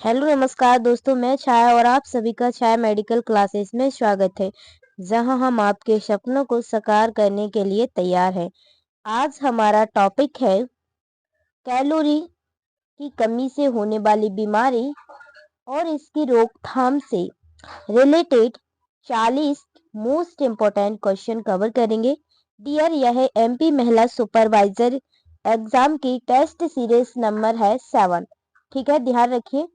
Hello नमस्कार दोस्तों, मैं छाया और आप सभी का छाया मेडिकल क्लासेस में स्वागत है, जहां हम आपके सपनों को साकार करने के लिए तैयार हैं। आज हमारा टॉपिक है कैलोरी की कमी से होने वाली बीमारी और इसकी रोकथाम से related 40 most important question cover करेंगे। डियर, यह एमपी महिला सुपरवाइजर एग्जाम की टेस्ट सीरीज नंबर है 7। ठीक है, ध्यान रखिए।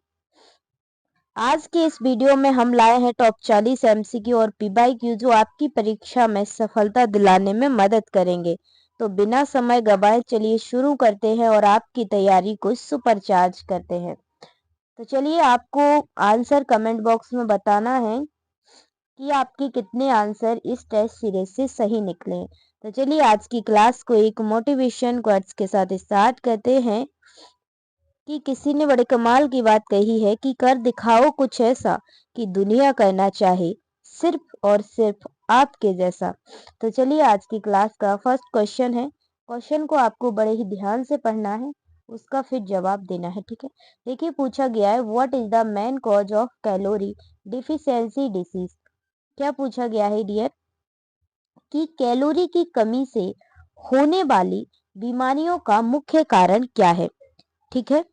आज के इस वीडियो में हम लाए हैं टॉप 40 एमसीक्यू और पीवाईक्यू जो आपकी परीक्षा में सफलता दिलाने में मदद करेंगे। तो बिना समय गवाए चलिए शुरू करते हैं और आपकी तैयारी को सुपरचार्ज करते हैं। तो चलिए, आपको आंसर कमेंट बॉक्स में बताना है कि आपके कितने आंसर इस टेस्ट सीरीज से सही निकले हैं। तो चलिए आज की क्लास को एक मोटिवेशन क्वोट्स के साथ स्टार्ट करते हैं कि किसी ने बड़े कमाल की बात कही है कि कर दिखाओ कुछ ऐसा कि दुनिया करना चाहे सिर्फ और सिर्फ आपके जैसा। तो चलिए आज की क्लास का फर्स्ट क्वेश्चन है। क्वेश्चन को आपको बड़े ही ध्यान से पढ़ना है, उसका फिर जवाब देना है। ठीक है, देखिए पूछा गया है what is the main cause of calorie deficiency disease. क्या पूछा गया है डियर कि कैलोरी की कमी से होने वाली बीमारियों का मुख्य कारण क्या है। ठीक है,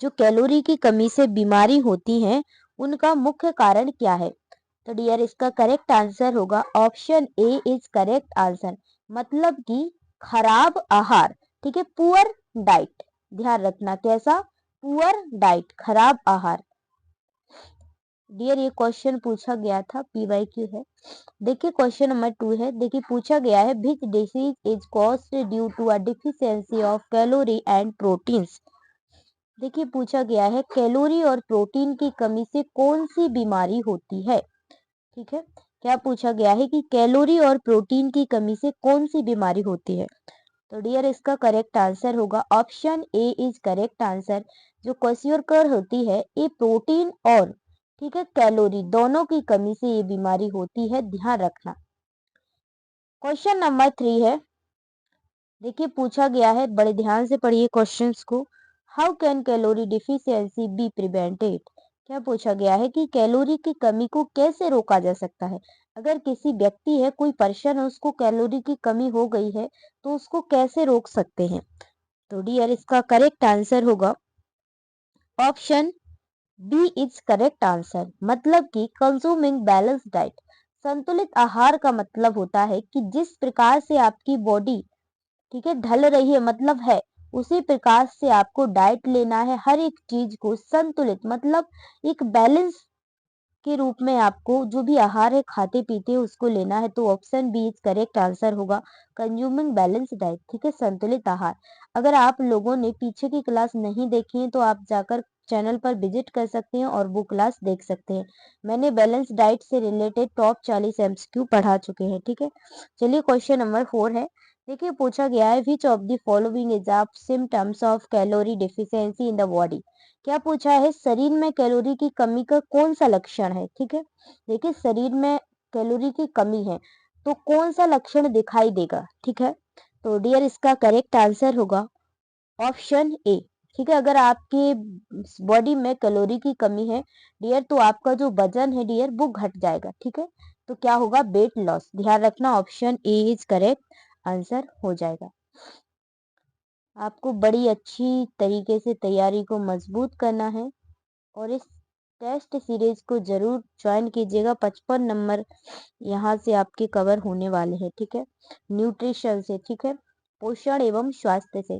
जो कैलोरी की कमी से बीमारी होती है उनका मुख्य कारण क्या है। तो डियर, इसका करेक्ट आंसर होगा option A is correct answer, मतलब कि खराब आहार। ठीक है, पुअर डाइट। ध्यान रखना, कैसा? पुअर डाइट, खराब आहार। डियर, ये क्वेश्चन पूछा गया था, पीवाईक्यू है। देखिए क्वेश्चन नंबर 2 है। देखिए पूछा गया है which disease is caused due to a deficiency of calorie and proteins. देखिए पूछा गया है कैलोरी और प्रोटीन की कमी से कौन सी बीमारी होती है। ठीक है, क्या पूछा गया है कि कैलोरी और प्रोटीन की कमी से कौन सी बीमारी होती है। तो डियर, इसका करेक्ट आंसर होगा option A is correct answer. जो क्वेश्चन होती है ये प्रोटीन और ठीक है कैलोरी दोनों की कमी से ये बीमारी होती है, ध्यान रखना। क्वेश्चन नंबर 3 है। देखिए पूछा गया है, बड़े ध्यान से पढ़िए क्वेश्चंस को। How can calorie deficiency be prevented. क्या पूछा गया है कि कैलोरी की कमी को कैसे रोका जा सकता है। अगर किसी व्यक्ति है, कोई पर्सन है, उसको कैलोरी की कमी हो गई है तो उसको कैसे रोक सकते हैं। तो डियर, इसका करेक्ट आंसर होगा option B is correct answer, मतलब कि कंज्यूमिंग बैलेंस डाइट। संतुलित आहार का मतलब होता है कि जिस प्रकार से आपकी बॉडी ठीक है ढल रही है, मतलब है उसी प्रकार से आपको डाइट लेना है। हर एक चीज को संतुलित मतलब एक बैलेंस के रूप में आपको जो भी आहार है खाते पीते हैं उसको लेना है। तो option B is correct answer होगा कंज्यूमिंग बैलेंस डाइट। ठीक है, संतुलित आहार। अगर आप लोगों ने पीछे की क्लास नहीं देखी है तो आप जाकर चैनल पर विजिट कर सकते हैं और वो क्लास देख सकते हैं। मैंने बैलेंस डाइट से रिलेटेड टॉप 40 एमसीक्यू पढ़ा चुके हैं। ठीक है, चलिए क्वेश्चन नंबर 4 है। देखिए पूछा गया है which of the following is of symptoms of calorie deficiency in the body. क्या पूछा है शरीर में कैलोरी की कमी का कौन सा लक्षण है। ठीक है, देखिए शरीर में कैलोरी की कमी है तो कौन सा लक्षण दिखाई देगा। ठीक है, तो डियर, इसका करेक्ट आंसर होगा ऑप्शन ए। ठीक है, अगर आपके बॉडी में कैलोरी की कमी है डियर तो आपका जो वजन है डियर वो घट जाएगा। ठीक है, तो क्या होगा? Weight loss. ध्यान रखना, option A is correct answer हो जाएगा। आपको बड़ी अच्छी तरीके से तैयारी को मजबूत करना है और इस टेस्ट सीरीज को जरूर ज्वाइन कीजिएगा। 55 नंबर यहाँ से आपके कवर होने वाले हैं। ठीक है, न्यूट्रिशन से, ठीक है, पोषण एवं स्वास्थ्य से।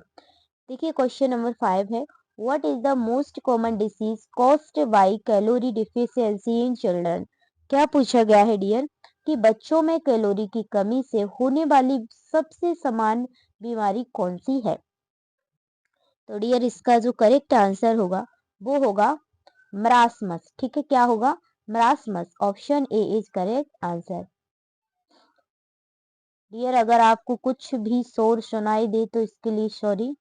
देखिए क्वेश्चन नंबर 5 है what is the most common disease caused by calorie deficiency in children. क्या पूछा गया है डियर कि बच्चों में कैलोरी की कमी से होने वाली सबसे समान बीमारी कौन सी है। तो डियर, इसका जो करेक्ट आंसर होगा वो होगा मरासमस। ठीक है, क्या होगा? Marasmus. Option A is correct answer. Dear, अगर आपको कुछ भी शोर सुनाई दे तो इसके लिए सॉरी,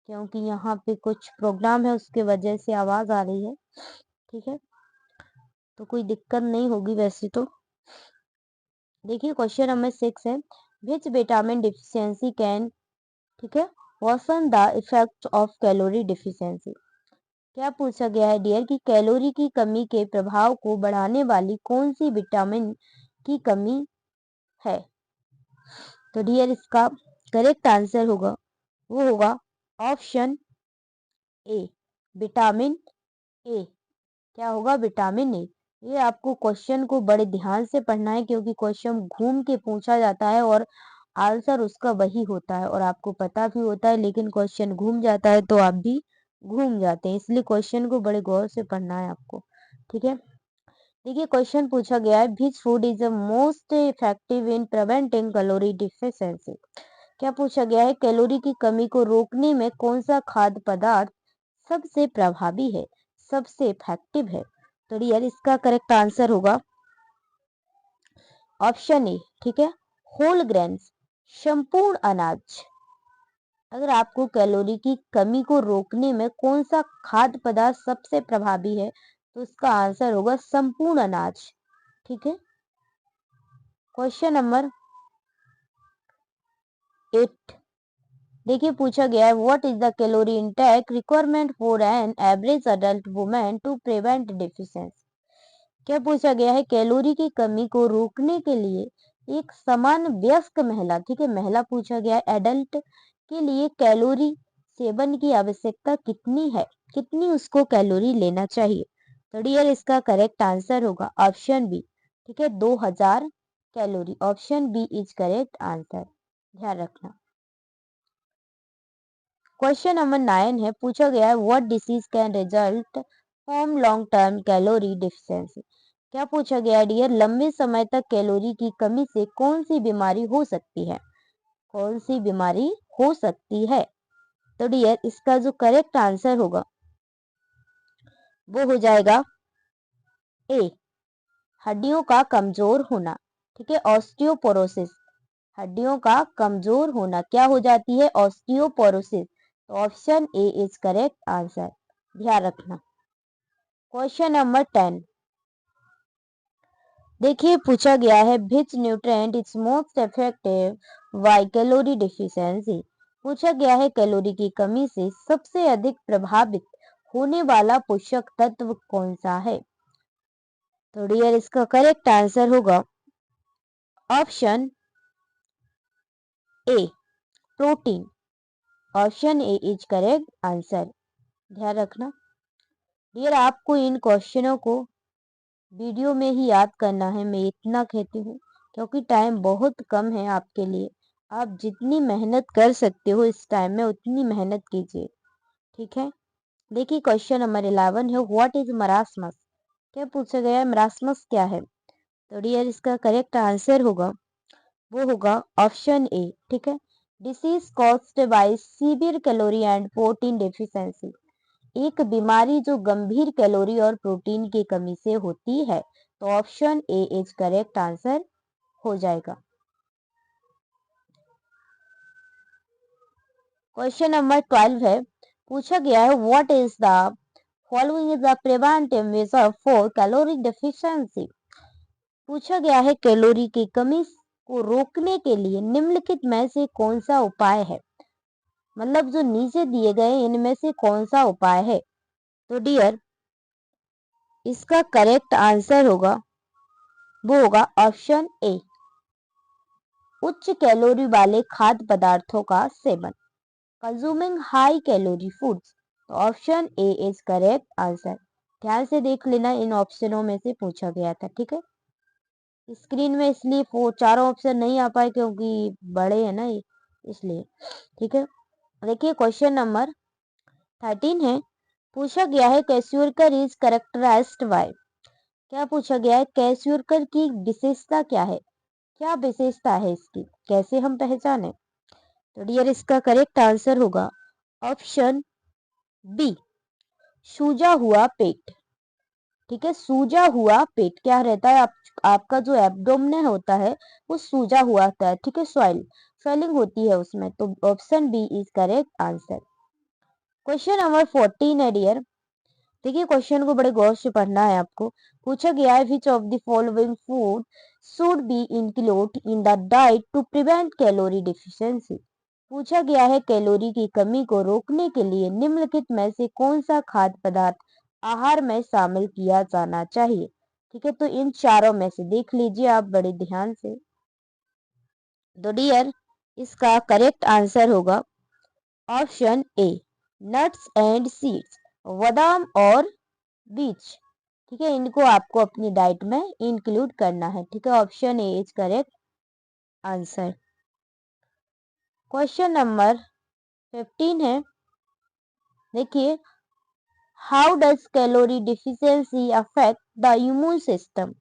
क्योंकि यहाँ पे कुछ प्रोग्राम है उसके वजह से आवाज आ रही है। ठीक है, तो कोई दिक्कत नहीं होगी वैसे तो। देखिए क्वेश्चन नंबर 6 है विच विटामिन डिफिशियंसी कैन ठीक है worsen the effect of calorie deficiency. क्या पूछा गया है डियर कि कैलोरी की कमी के प्रभाव को बढ़ाने वाली कौन सी विटामिन की कमी है? तो डियर इसका करेक्ट आंसर होगा, वो होगा ऑप्शन ए, विटामिन ए। क्या होगा? Vitamin A. ये आपको क्वेश्चन को बड़े ध्यान से पढ़ना है, क्योंकि क्वेश्चन घूम के पूछा जाता है और आंसर उसका वही होता है और आपको पता भी होता है, लेकिन क्वेश्चन घूम जाता है तो आप भी घूम जाते हैं। इसलिए क्वेश्चन को बड़े गौर से पढ़ना है आपको। ठीक है, देखिए क्वेश्चन पूछा गया है, which food is the most effective in preventing calorie deficiency. क्या पूछा गया है? कैलोरी की कमी को रोकने में कौन सा खाद्य पदार्थ सबसे प्रभावी है, सबसे इफेक्टिव है? तो डियर इसका करेक्ट आंसर होगा ऑप्शन ए। ठीक है, होल ग्रेन्स, संपूर्ण अनाज। अगर आपको कैलोरी की कमी को रोकने में कौन सा खाद्य पदार्थ सबसे प्रभावी है, तो इसका आंसर होगा संपूर्ण अनाज। ठीक है, क्वेश्चन नंबर 8 देखिए पूछा गया है, what is the calorie intake requirement for an average adult women to prevent deficiency. क्या पूछा गया है? कैलोरी की कमी को रोकने के लिए एक समान वयस्क महिला, ठीक है, महिला पूछा गया है, एडल्ट के लिए कैलोरी सेवन की आवश्यकता कितनी है, कितनी उसको कैलोरी लेना चाहिए? तो डियर इसका करेक्ट आंसर होगा ऑप्शन बी। ठीक है, 2000 calorie. Option B is correct answer, ध्यान रखना। क्वेश्चन नंबर 9 है, पूछा गया है, what disease can result from long term calorie deficiency. क्या पूछा गया है डियर? लंबे समय तक कैलोरी की कमी से कौन सी बीमारी हो सकती है, कौन सी बीमारी हो सकती है? तो डियर इसका जो करेक्ट आंसर होगा वो हो जाएगा ए, हड्डियों का कमजोर होना। ठीक है, ऑस्टियोपोरोसिस, हड्डियों का कमजोर होना क्या हो जाती है? ऑस्टियोपोरोसिस। तो option A is correct answer, ध्यान रखना। क्वेश्चन नंबर 10 देखिए पूछा गया है, which nutrient is most effective by calorie deficiency. पूछा गया है कैलोरी की कमी से सबसे अधिक प्रभावित होने वाला पोषक तत्व कौन सा है? तो डियर इसका करेक्ट आंसर होगा option A, protein. Option A is correct answer, ध्यान रखना। डियर आपको इन क्वेश्चनों को वीडियो में ही याद करना है, मैं इतना कहती हूँ, क्योंकि टाइम बहुत कम है आपके लिए। आप जितनी मेहनत कर सकते हो इस टाइम में उतनी मेहनत कीजिए। ठीक है, देखिए क्वेश्चन नंबर 11 है, व्हाट इज मरासमस। क्या पूछा गया है? मरासमस क्या है? तो डियर इसका करेक्ट आंसर होगा, वो होगा ऑप्शन ए। ठीक है, disease caused by severe calorie and protein deficiency, एक बीमारी जो गंभीर कैलोरी और प्रोटीन की कमी से होती है। तो option A is correct answer हो जाएगा। क्वेश्चन नंबर 12 है, पूछा गया है, what is the following is the preventive measure for calorie deficiency. पूछा गया है कैलोरी की कमी को रोकने के लिए निम्नलिखित में से कौन सा उपाय है, मतलब जो नीचे दिए गए इनमें से कौन सा उपाय है? तो डियर इसका करेक्ट आंसर होगा, वो होगा ऑप्शन ए, उच्च कैलोरी वाले खाद्य पदार्थों का सेवन, कंज्यूमिंग हाई कैलोरी फूड्स। तो option A is correct answer. ध्यान से देख लेना, इन ऑप्शनों में से पूछा गया था। ठीक है, स्क्रीन में इसलिए वो चारों ऑप्शन नहीं आ पाए क्योंकि बड़े हैं ना ये, इसलिए। ठीक है, देखिए क्वेश्चन नंबर 13 है, पूछा गया है, कैस्यूरकर इज कैरेक्टराइज्ड बाय। क्या पूछा गया है? कैस्यूरकर की विशेषता क्या है, क्या विशेषता है इसकी, कैसे हम पहचाने? तो डियर इसका करेक्ट आंसर होगा ऑप्शन बी, सूजा हुआ पेट। ठीक है, सूजा हुआ पेट क्या रहता है? आपका जो एब्डोमेन होता है वो सूजा हुआ होता है। ठीक है, स्वेलिंग होती है उसमें। तो option B is correct answer. Question number 14 है डियर, देखिए क्वेश्चन को बड़े गौर से पढ़ना है आपको। पूछा गया है, which of the following food should be include in the diet to prevent calorie deficiency. पूछा गया है कैलोरी की कमी को रोकने के लिए निम्नलिखित में से कौन सा खाद्य पदार्थ आहार में शामिल किया जाना चाहिए। ठीक है, तो इन चारों में से देख लीजिए आप बड़े ध्यान से। तो डियर, इसका करेक्ट आंसर होगा option A, nuts and seeds, बादाम और बीज। ठीक है, इनको आपको अपनी डाइट में इंक्लूड करना है। ठीक है, option A is correct answer. Question number 15 है, देखिए, how does calorie deficiency affect the immune system.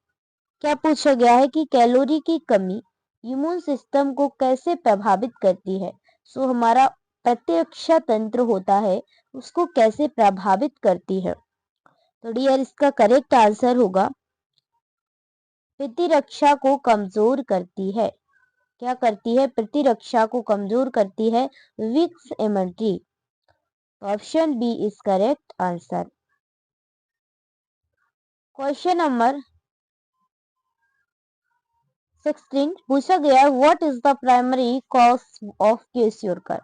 क्या पूछा गया है कि कैलोरी की कमी इम्यून सिस्टम को कैसे प्रभावित करती है। सो हमारा प्रतिरक्षा तंत्र होता है उसको कैसे प्रभावित करती है। तो डियर, इसका करेक्ट आंसर होगा प्रतिरक्षा को कमजोर करती है। क्या करती है? प्रतिरक्षा को कमजोर करती है, weakens immunity. Option B is correct answer. Question number 16 पूछा गया है, what is the primary cause of kwashiorkor.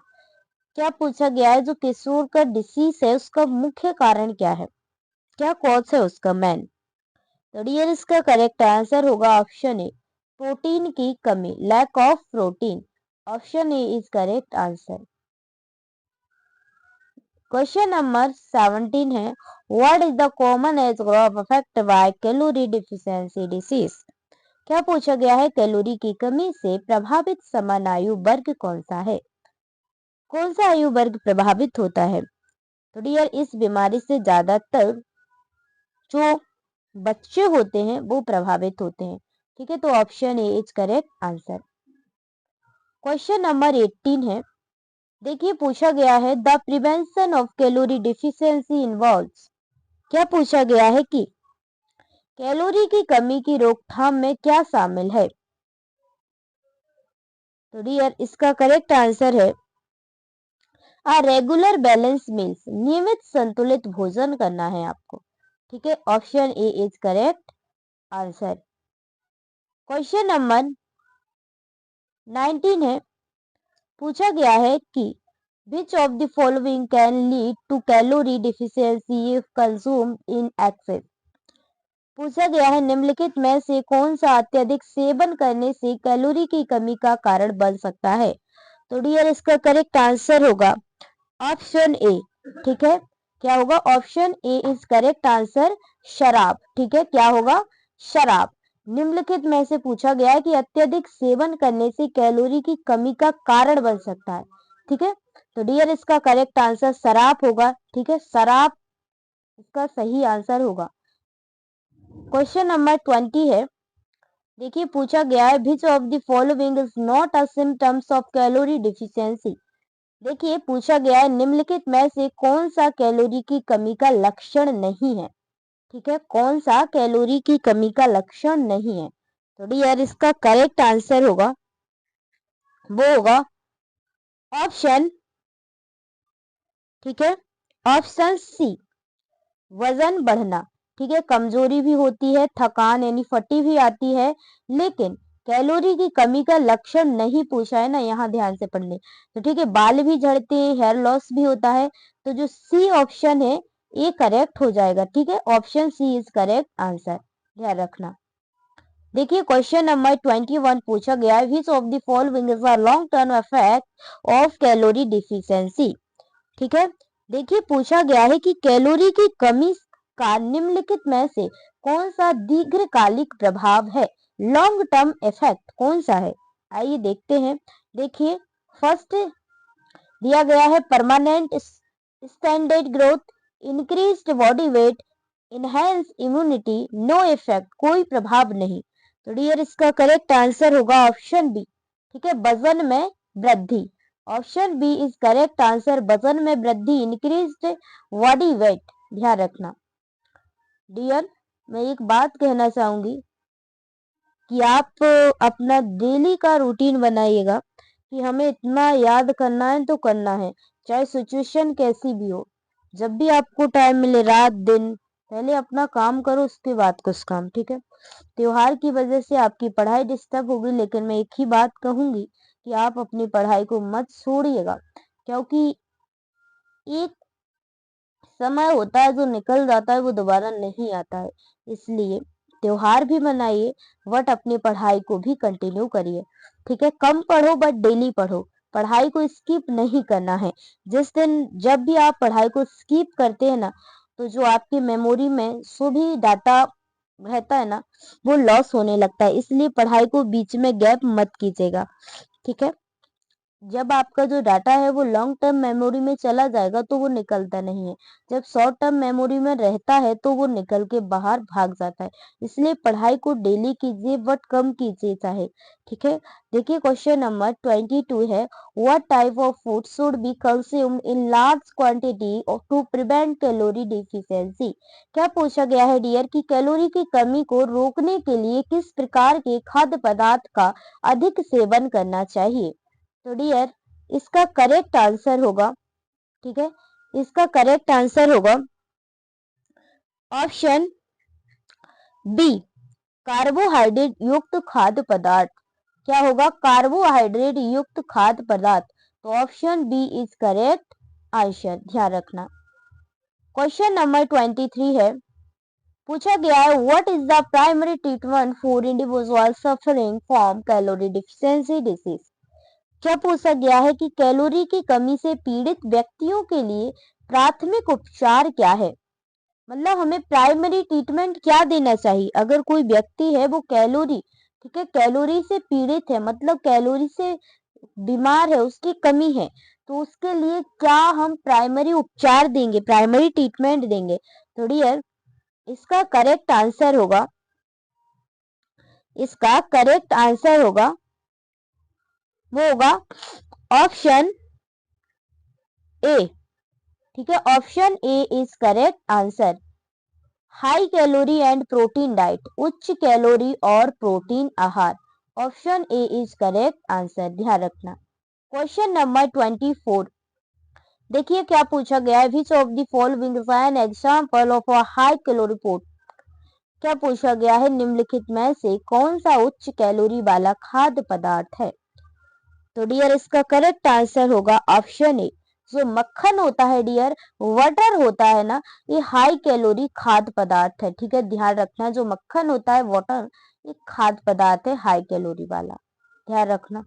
क्या पूछा गया है, जो क्वेश्योरकर डिसीज है उसका मुख्य कारण क्या है, क्या कॉज है उसका मेन। तो डियर, इसका करेक्ट आंसर होगा ऑप्शन ए, प्रोटीन की कमी, lack of protein. Option A is correct answer. Question number 17 है, what is the common age group affected by calorie deficiency disease. क्या पूछा गया है, कैलोरी की कमी से प्रभावित समान आयु वर्ग कौन सा है, कौन सा आयु वर्ग प्रभावित होता है। तो डियर, इस बीमारी से ज्यादातर जो बच्चे होते हैं वो प्रभावित होते हैं। ठीक है, तो option A is correct answer. Question number 18 है, देखिए, पूछा गया है, the prevention of calorie deficiency involves. क्या पूछा गया है कि कैलोरी की कमी की रोकथाम में क्या शामिल है। तो डियर, इसका करेक्ट आंसर है रेगुलर बैलेंस मील्स, नियमित संतुलित भोजन करना है आपको। ठीक है, option A is correct answer. Question number 19 है, पूछा गया है कि which of the following can lead to calorie deficiency if consumed in excess। पूछा गया है, निम्नलिखित में से कौन सा अत्यधिक सेवन करने से कैलोरी की कमी का कारण बन सकता है। तो डियर, इसका करेक्ट आंसर होगा ऑप्शन ए। ठीक है, क्या होगा? Option A is correct answer, शराब। ठीक है, क्या होगा? शराब। निम्नलिखित में से पूछा गया है कि अत्यधिक सेवन करने से कैलोरी की कमी का कारण बन सकता है। ठीक है, तो डियर, इसका करेक्ट आंसर शराब होगा। ठीक है, शराब इसका सही आंसर होगा। क्वेश्चन नंबर 20 है, देखिए, पूछा गया है, which of the following is not a symptoms of calorie deficiency. देखिए, पूछा गया है, निम्नलिखित में से कौन सा कैलोरी की कमी का लक्षण नहीं है। ठीक है, कौन सा कैलोरी की कमी का लक्षण नहीं है। तो डियर, इसका करेक्ट आंसर होगा, वो होगा ऑप्शन, ठीक है, ऑप्शन सी, वजन बढ़ना। ठीक है, कमजोरी भी होती है, थकान यानी फटी भी आती है, लेकिन कैलोरी की कमी का लक्षण नहीं पूछा है ना, यहाँ ध्यान से पढ़ ले। तो ठीक है, बाल भी झड़ते हैं, हेयर लॉस भी होता है, तो जो सी ऑप्शन है ये करेक्ट हो जाएगा। ठीक है, option C is correct answer, ध्यान रखना। देखिए, क्वेश्चन नंबर 21 पूछा गया है, which of the following is a long term effect of calorie deficiency. ठीक है, देखिए, पूछा गया है कि कैलोरी की कमी का निम्नलिखित में से कौन सा दीर्घकालिक प्रभाव है, लॉन्ग टर्म इफेक्ट कौन सा है। आइए देखते हैं। देखिए, फर्स्ट दिया गया है, permanent standard growth, increased body weight, enhance immunity, no effect, कोई प्रभाव नहीं। तो डियर, इसका करेक्ट आंसर होगा ऑप्शन बी। ठीक है, वजन में वृद्धि। Option B is correct answer, वजन में वृद्धि, इंक्रीज्ड बॉडी वेट, ध्यान रखना। डियर, मैं एक बात कहना चाहूंगी कि आप अपना डेली का रूटीन बनाइएगा कि हमें इतना याद करना है तो करना है, चाहे सिचुएशन कैसी भी हो। जब भी आपको टाइम मिले, रात दिन, पहले अपना काम करो, उसके बाद कुछ काम। ठीक है, त्योहार की वजह से आपकी पढ़ाई डिस्टर्ब होगी, लेकिन मैं एक ही बात कहूंगी कि आप अपनी पढ़ाई को मत छोड़िएगा, क्योंकि एक समय होता है जो निकल जाता है, वो दोबारा नहीं आता है। इसलिए त्योहार भी मनाइए बट अपनी पढ़ाई को भी कंटिन्यू करिए। ठीक है, कम पढ़ो बट डेली पढ़ो। पढ़ाई को स्किप नहीं करना है। जिस दिन जब भी आप पढ़ाई को स्किप करते हैं ना, तो जो आपकी मेमोरी में जो भी डाटा रहता है ना, वो लॉस होने लगता है। इसलिए पढ़ाई को बीच में गैप मत कीजिएगा। ठीक है, जब आपका जो डाटा है वो लॉन्ग टर्म मेमोरी में चला जाएगा तो वो निकलता नहीं है। जब शॉर्ट टर्म मेमोरी में रहता है तो वो निकल के बाहर भाग जाता है। इसलिए पढ़ाई को डेली कीजिए बट कम कीजिए चाहे। ठीक है, देखिए क्वेश्चन नंबर 22 है, what type of food should be consumed in large quantity to prevent calorie deficiency. क्या पूछा गया है डियर कि कैलोरी की कमी को रोकने के लिए किस प्रकार के खाद्य पदार्थ का अधिक सेवन करना चाहिए। तो डियर इसका करेक्ट आंसर होगा, ठीक है, इसका करेक्ट आंसर होगा ऑप्शन बी, कार्बोहाइड्रेट युक्त खाद्य पदार्थ। क्या होगा? कार्बोहाइड्रेट युक्त खाद्य पदार्थ। तो option B is correct answer, ध्यान रखना। क्वेश्चन नंबर 23 है, पूछा गया है what is the primary treatment for individual suffering from calorie deficiency disease. क्या पूछा गया है कि कैलोरी की कमी से पीड़ित व्यक्तियों के लिए प्राथमिक उपचार क्या है। मतलब हमें प्राइमरी ट्रीटमेंट क्या देना चाहिए अगर कोई व्यक्ति है वो कैलोरी, ठीक है, कैलोरी से पीड़ित है, मतलब कैलोरी से बीमार है, उसकी कमी है, तो उसके लिए क्या हम प्राइमरी उपचार देंगे, प्राइमरी ट्रीटमेंट देंगे। तो डियर इसका करेक्ट आंसर होगा, इसका करेक्ट आंसर होगा, वो होगा ऑप्शन ए। ठीक है, option A is correct answer, high calorie and protein diet, उच्च कैलोरी और प्रोटीन आहार। Option A is correct answer, ध्यान रखना। क्वेश्चन नंबर 24, देखिए क्या पूछा गया है, which of the following is an example of a high calorie food. क्या पूछा गया है, निम्नलिखित में से कौन सा उच्च कैलोरी वाला खाद्य पदार्थ है। तो डियर इसका करेक्ट आंसर होगा ऑप्शन ए, जो मक्खन होता है डियर, बटर होता है ना, ये हाई कैलोरी खाद्य पदार्थ है। ठीक है, ध्यान रखना, जो मक्खन होता है बटर, ये खाद्य पदार्थ है हाई कैलोरी वाला, ध्यान रखना।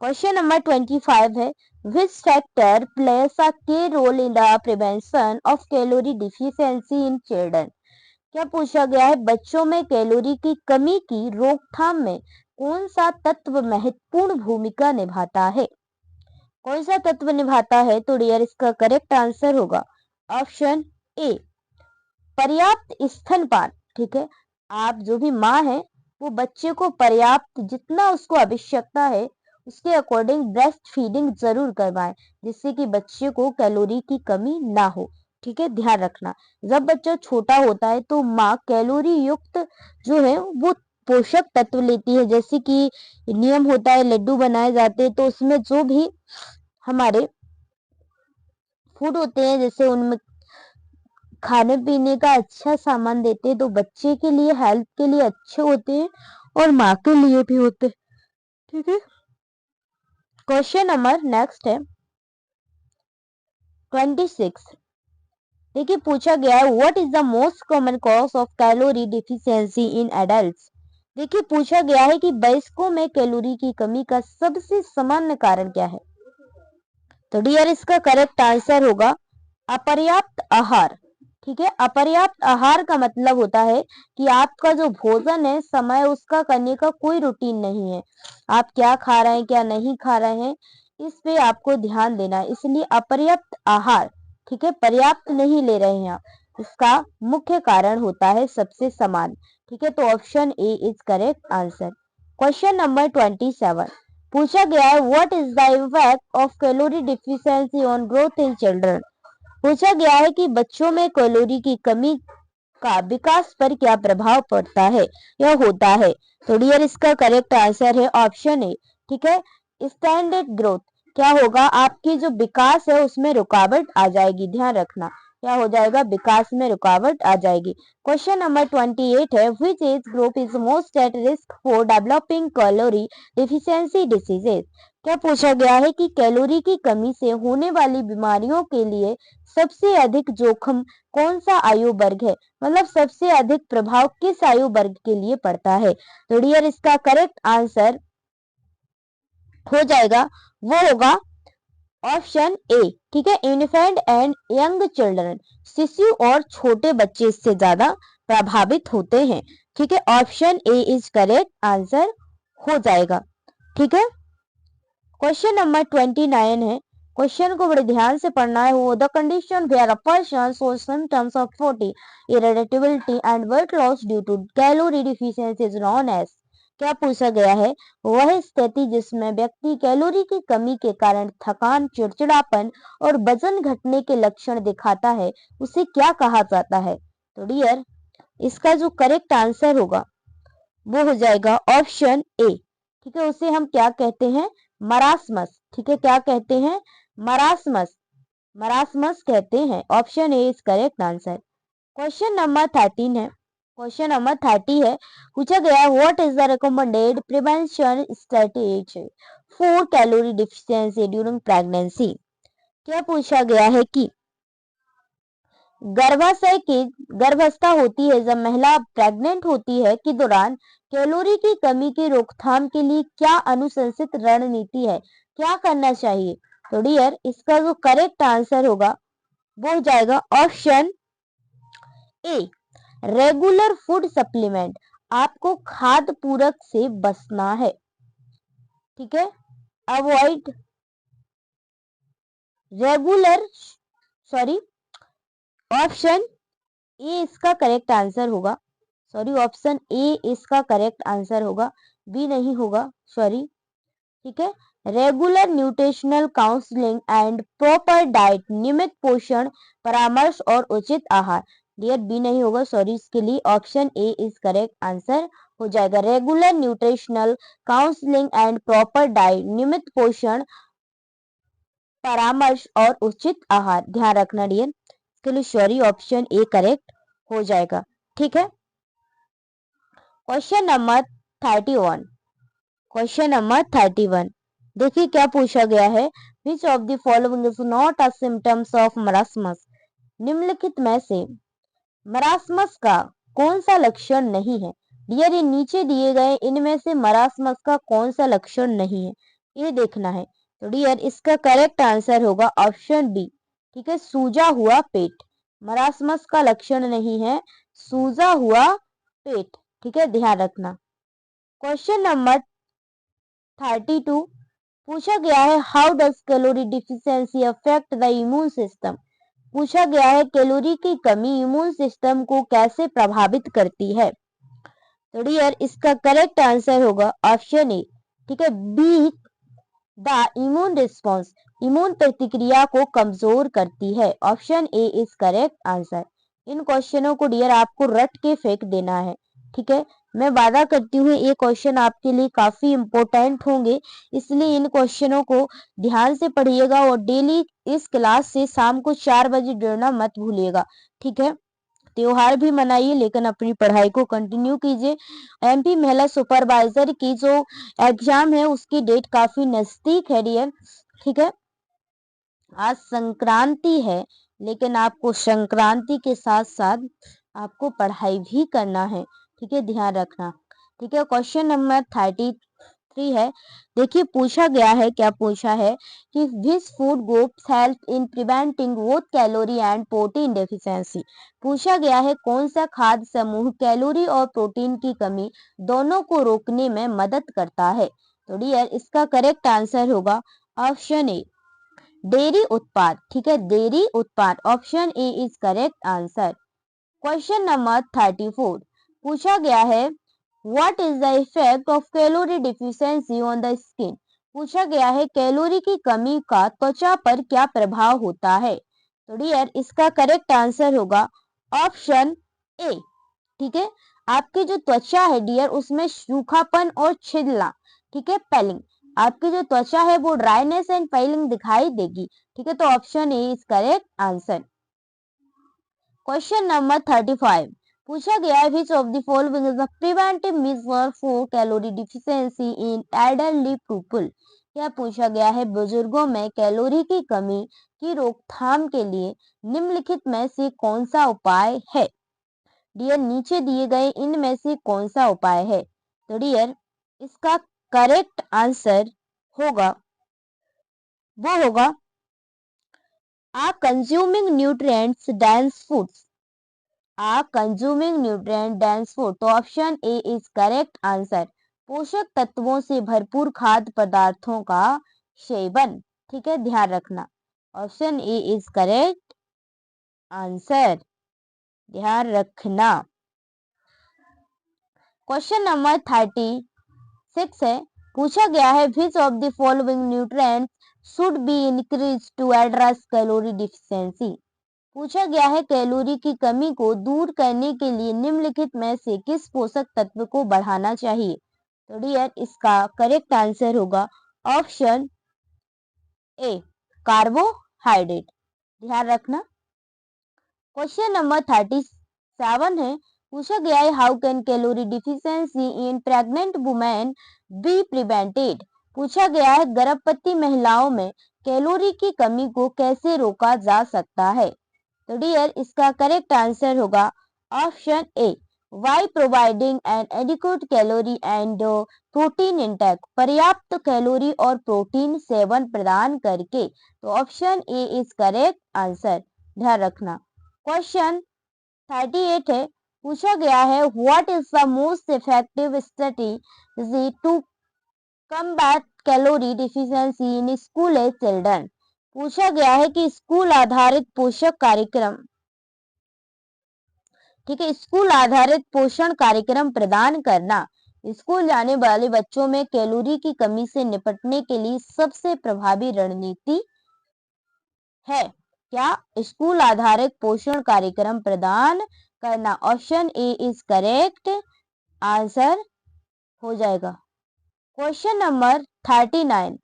क्वेश्चन नंबर 25 है, which factor place a key role in the prevention of calorie deficiency in children. क्या पूछा गया है, बच्चों में कैलोरी की कमी की रोकथाम में कौन सा तत्व महत्वपूर्ण भूमिका निभाता है। कौन सा तत्व निभाता है। तो डियर इसका करेक्ट आंसर होगा ऑप्शन ए, पर्याप्त स्तनपान। ठीक है, आप जो भी माँ है वो बच्चे को पर्याप्त जितना उसको आवश्यकता है उसके अकॉर्डिंग ब्रेस्ट फीडिंग जरूर करवाएं, जिससे कि बच्चे को कैलोरी की कमी ना हो। ठीक है, ध्यान रखना, जब बच्चा छोटा होता है तो माँ कैलोरी युक्त जो है वो पोषक तत्व लेती है, जैसे कि नियम होता है लड्डू बनाए जाते हैं तो उसमें जो भी हमारे फूड होते हैं जैसे उनमें खाने पीने का अच्छा सामान देते हैं तो बच्चे के लिए हेल्थ के लिए अच्छे होते हैं और माँ के लिए भी होते हैं। ठीक है, क्वेश्चन नंबर नेक्स्ट है 26, देखिए पूछा गया है what is the most common cause of calorie deficiency in adults. देखिए पूछा गया है कि वयस्कों में कैलोरी की कमी का सबसे सामान्य कारण क्या है। तो डियर इसका करेक्ट आंसर होगा अपर्याप्त आहार। ठीक है, अपर्याप्त आहार का मतलब होता है कि आपका जो भोजन है समय उसका करने का कोई रूटीन नहीं है, आप क्या खा रहे हैं क्या नहीं खा रहे हैं इस पे आपको ध्यान देना है, इसलिए अपर्याप्त आहार, ठीक है, पर्याप्त नहीं ले रहे हैं आप, इसका मुख्य कारण होता है सबसे समान। ठीक है, तो option A is correct answer. Question number 27, पूछा गया है what is the effect of calorie deficiency on growth in children. पूछा गया है कि बच्चों में कैलोरी की कमी का विकास पर क्या प्रभाव पड़ता है या होता है। तो डियर इसका करेक्ट आंसर है ऑप्शन ए। ठीक है, स्टैंडर्ड ग्रोथ, क्या होगा, आपकी जो विकास है उसमें रुकावट आ जाएगी, ध्यान रखना। क्या हो जाएगा, विकास में रुकावट आ जाएगी। क्वेश्चन नंबर 28 है, which age group is most at risk for developing calorie deficiency diseases. क्या पूछा गया है कि कैलोरी की कमी से होने वाली बीमारियों के लिए सबसे अधिक जोखिम कौन सा आयु वर्ग है, मतलब सबसे अधिक प्रभाव किस आयु वर्ग के लिए पड़ता है। तो डियर इसका करेक्ट आंसर हो जाएगा, वो होगा ऑप्शन ए। ठीक है, इन्फेंट एंड यंग चिल्ड्रन, शिशु और छोटे बच्चे इससे ज्यादा प्रभावित होते हैं। ठीक है, option A is correct answer हो जाएगा। ठीक है, क्वेश्चन नंबर 29 है, क्वेश्चन को बड़े ध्यान से पढ़ना है। वो the condition where a person shows symptoms of fatty irritability and weight loss due to calorie deficiency is known as. क्या पूछा गया है, वह स्थिति जिसमें व्यक्ति कैलोरी की कमी के कारण थकान, चिड़चिड़ापन और वजन घटने के लक्षण दिखाता है, उसे क्या कहा जाता है। तो डियर इसका जो करेक्ट आंसर होगा वो हो जाएगा ऑप्शन ए। ठीक है, उसे हम क्या कहते हैं, मरासमस। ठीक है, क्या कहते हैं, मरासमस, मरासमस कहते हैं। Option A is correct answer. Question number 13 है, क्वेश्चन नंबर 30 है, पूछा गया what is the recommended prevention strategy for calorie deficiency during pregnancy. क्या पूछा गया है कि गर्भाशय की गर्भावस्था होती है, जब महिला प्रेग्नेंट होती है के दौरान कैलोरी की कमी की रोकथाम के लिए क्या अनुशंसित रणनीति है, क्या करना चाहिए। तो डियर इसका जो करेक्ट आंसर होगा वो हो जाएगा option A, regular food supplement. आपको खाद्य पूरक से बचना है। ठीक है, avoid regular, sorry, option A इसका करेक्ट आंसर होगा। सॉरी, ऑप्शन ए इसका करेक्ट आंसर होगा, बी नहीं होगा, सॉरी। ठीक है, regular nutritional counselling and proper diet, नियमित पोषण परामर्श और उचित आहार। डियर बी नहीं होगा, सॉरी, इसके लिए option A is correct answer हो जाएगा। Regular nutritional counselling and proper diet, नियमित पोषण परामर्श और उचित आहार, ध्यान रखना डियर, इसके लिए सॉरी ऑप्शन ए करेक्ट हो जाएगा। ठीक है, क्वेश्चन नंबर 31, क्वेश्चन नंबर 31 देखिए क्या पूछा गया है, which of the following is not a symptoms of marasmus. निम्नलिखित में से मरासमस का कौन सा लक्षण नहीं है। डियर ये नीचे दिए गए इनमें से मरासमस का कौन सा लक्षण नहीं है, ये देखना है। तो डियर इसका करेक्ट आंसर होगा ऑप्शन बी। ठीक है, सूजा हुआ पेट, मरासमस का लक्षण नहीं है सूजा हुआ पेट। ठीक है, ध्यान रखना। क्वेश्चन नंबर 32 पूछा गया है, how does calorie deficiency affect the immune system. पूछा गया है कैलोरी की कमी इम्यून सिस्टम को कैसे प्रभावित करती है। तो डियर इसका करेक्ट आंसर होगा ऑप्शन ए। ठीक है, B, the immune response, immune प्रतिक्रिया को कमजोर करती है। Option A is correct answer. इन क्वेश्चनों को डियर आपको रट के फेंक देना है। ठीक है, मैं वादा करती हूँ ये क्वेश्चन आपके लिए काफी इंपॉर्टेंट होंगे, इसलिए इन क्वेश्चनों को ध्यान से पढ़िएगा और डेली इस क्लास से शाम को 4 बजे जुड़ना मत भूलिएगा। ठीक है, त्योहार भी मनाइए लेकिन अपनी पढ़ाई को कंटिन्यू कीजिए। एमपी महिला सुपरवाइजर की जो एग्जाम है उसकी डेट काफी नजदीक है डियर। ठीक है, आज संक्रांति है लेकिन आपको संक्रांति के साथ साथ आपको पढ़ाई भी करना है। ठीक है, ध्यान रखना। ठीक है, क्वेश्चन नंबर 33 है, देखिए पूछा गया है, क्या पूछा है कि which food groups help in preventing both calorie and protein deficiency. पूछा गया है कौन सा खाद्य समूह कैलोरी और प्रोटीन की कमी दोनों को रोकने में मदद करता है। तो डियर इसका करेक्ट आंसर होगा ऑप्शन ए, डेयरी उत्पाद। ठीक है, डेयरी उत्पाद, option A is correct answer. Question number 34 पूछा गया है, what is the effect of calorie deficiency on the skin. पूछा गया है कैलोरी की कमी का त्वचा पर क्या प्रभाव होता है। तो डियर इसका करेक्ट आंसर होगा ऑप्शन ए। ठीक है, आपकी जो त्वचा है डियर उसमें सूखापन और छिलना, ठीक है, पेलिंग, आपकी जो त्वचा है वो ड्राइनेस एंड पेलिंग दिखाई देगी। ठीक है, तो option A is correct answer. Question number 35 पूछा गया है which of the following is the preventive measure for calorie deficiency in elderly people. क्या पूछा गया है बुजुर्गों में कैलोरी की कमी की रोकथाम के लिए निम्नलिखित में से कौन सा उपाय है। डियर नीचे दिए गए इनमें से कौन सा उपाय है। तो डियर इसका करेक्ट आंसर होगा वो होगा are consuming nutrients dense foods are consuming nutrient dense food। तो option A is correct answer पोषक तत्वों से भरपूर खाद्य पदार्थों का सेवन। ठीक है ध्यान रखना option A is correct answer ध्यान रखना। क्वेश्चन नंबर 36 है पूछा गया है which of the following nutrients should be increase to address calorie deficiency. पूछा गया है कैलोरी की कमी को दूर करने के लिए निम्नलिखित में से किस पोषक तत्व को बढ़ाना चाहिए। तो डियर इसका करेक्ट आंसर होगा ऑप्शन ए कार्बोहाइड्रेट। ध्यान रखना। क्वेश्चन नंबर 37 है पूछा गया है how can calorie deficiency in pregnant women be prevented. पूछा गया है गर्भवती महिलाओं में कैलोरी की कमी को कैसे रोका जा सकता है। तो डियर इसका करेक्ट आंसर होगा option A by providing an adequate calorie and protein intake पर्याप्त कैलोरी और प्रोटीन सेवन प्रदान करके। तो option A is correct answer ध्यान रखना। क्वेश्चन 38 है पूछा गया है what is the most effective strategy to combat calorie deficiency in school age children. पूछा गया है कि स्कूल आधारित पोषक कार्यक्रम ठीक है स्कूल आधारित पोषण कार्यक्रम प्रदान करना स्कूल जाने वाले बच्चों में कैलोरी की कमी से निपटने के लिए सबसे प्रभावी रणनीति है। क्या स्कूल आधारित पोषण कार्यक्रम प्रदान करना। Option A is correct answer हो जाएगा। क्वेश्चन नंबर 39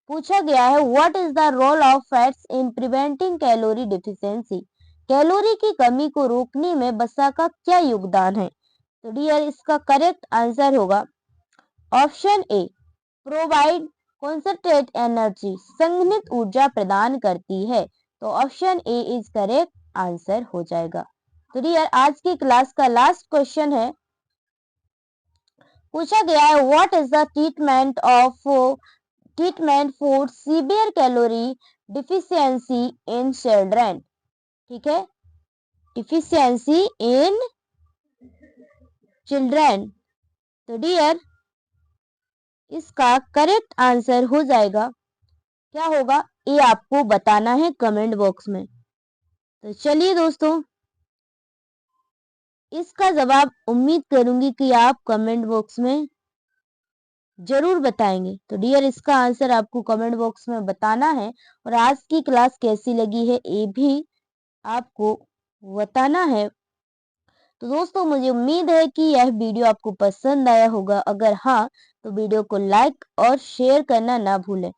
पूछा गया है what is the role of fats in preventing calorie deficiency. Calorie की कमी को रोकने में वसा का क्या योगदान है। तो डियर इसका करेक्ट आंसर होगा ऑप्शन ए प्रोवाइड कॉन्सेंट्रेट एनर्जी संघनित ऊर्जा प्रदान करती है। तो option A is correct answer हो जाएगा। तो डियर आज की क्लास का लास्ट क्वेश्चन है पूछा गया है what is the treatment for severe calorie deficiency in children. ठीक है डिफिशिएंसी इन चिल्ड्रन। तो डियर इसका करेक्ट आंसर हो जाएगा क्या होगा ये आपको बताना है कमेंट बॉक्स में। तो चलिए दोस्तों इसका जवाब उम्मीद करूंगी कि आप कमेंट बॉक्स में जरूर बताएंगे। तो डियर इसका आंसर आपको कमेंट बॉक्स में बताना है और आज की क्लास कैसी लगी है ये भी आपको बताना है। तो दोस्तों मुझे उम्मीद है कि यह वीडियो आपको पसंद आया होगा। अगर हाँ तो वीडियो को लाइक और शेयर करना ना भूलें।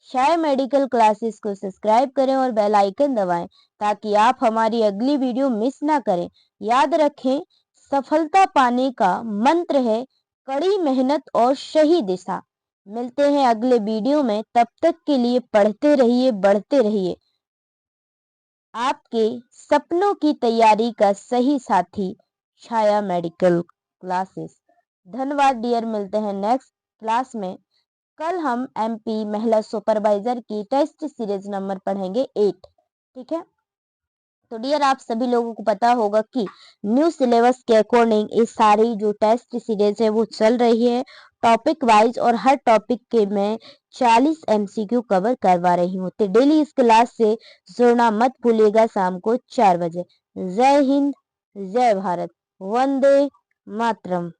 शाय मेडिकल क्लासेस को सब्सक्राइब करें और बेल आइकन दबाएं ताकि आप हमारी अगली वीडियो मिस ना करें। याद रखें सफलता पाने का मंत्र है कड़ी मेहनत और सही दिशा। मिलते हैं अगले वीडियो में तब तक के लिए पढ़ते रहिए बढ़ते रहिए। आपके सपनों की तैयारी का सही साथी छाया मेडिकल क्लासेस। धन्यवाद डियर मिलते हैं नेक्स्ट क्लास में। कल हम एमपी महिला सुपरवाइजर की टेस्ट सीरीज नंबर पढ़ेंगे 8। ठीक है तो डियर आप सभी लोगों को पता होगा कि न्यू सिलेबस के अकॉर्डिंग ये सारी जो टेस्ट सीरीज है वो चल रही है टॉपिक वाइज और हर टॉपिक के मैं 40 एमसीक्यू कवर करवा रही हूँ। तो डेली इस क्लास से जुड़ना मत भूलिएगा शाम को 4 बजे। जय हिंद जय भारत वंदे मातरम।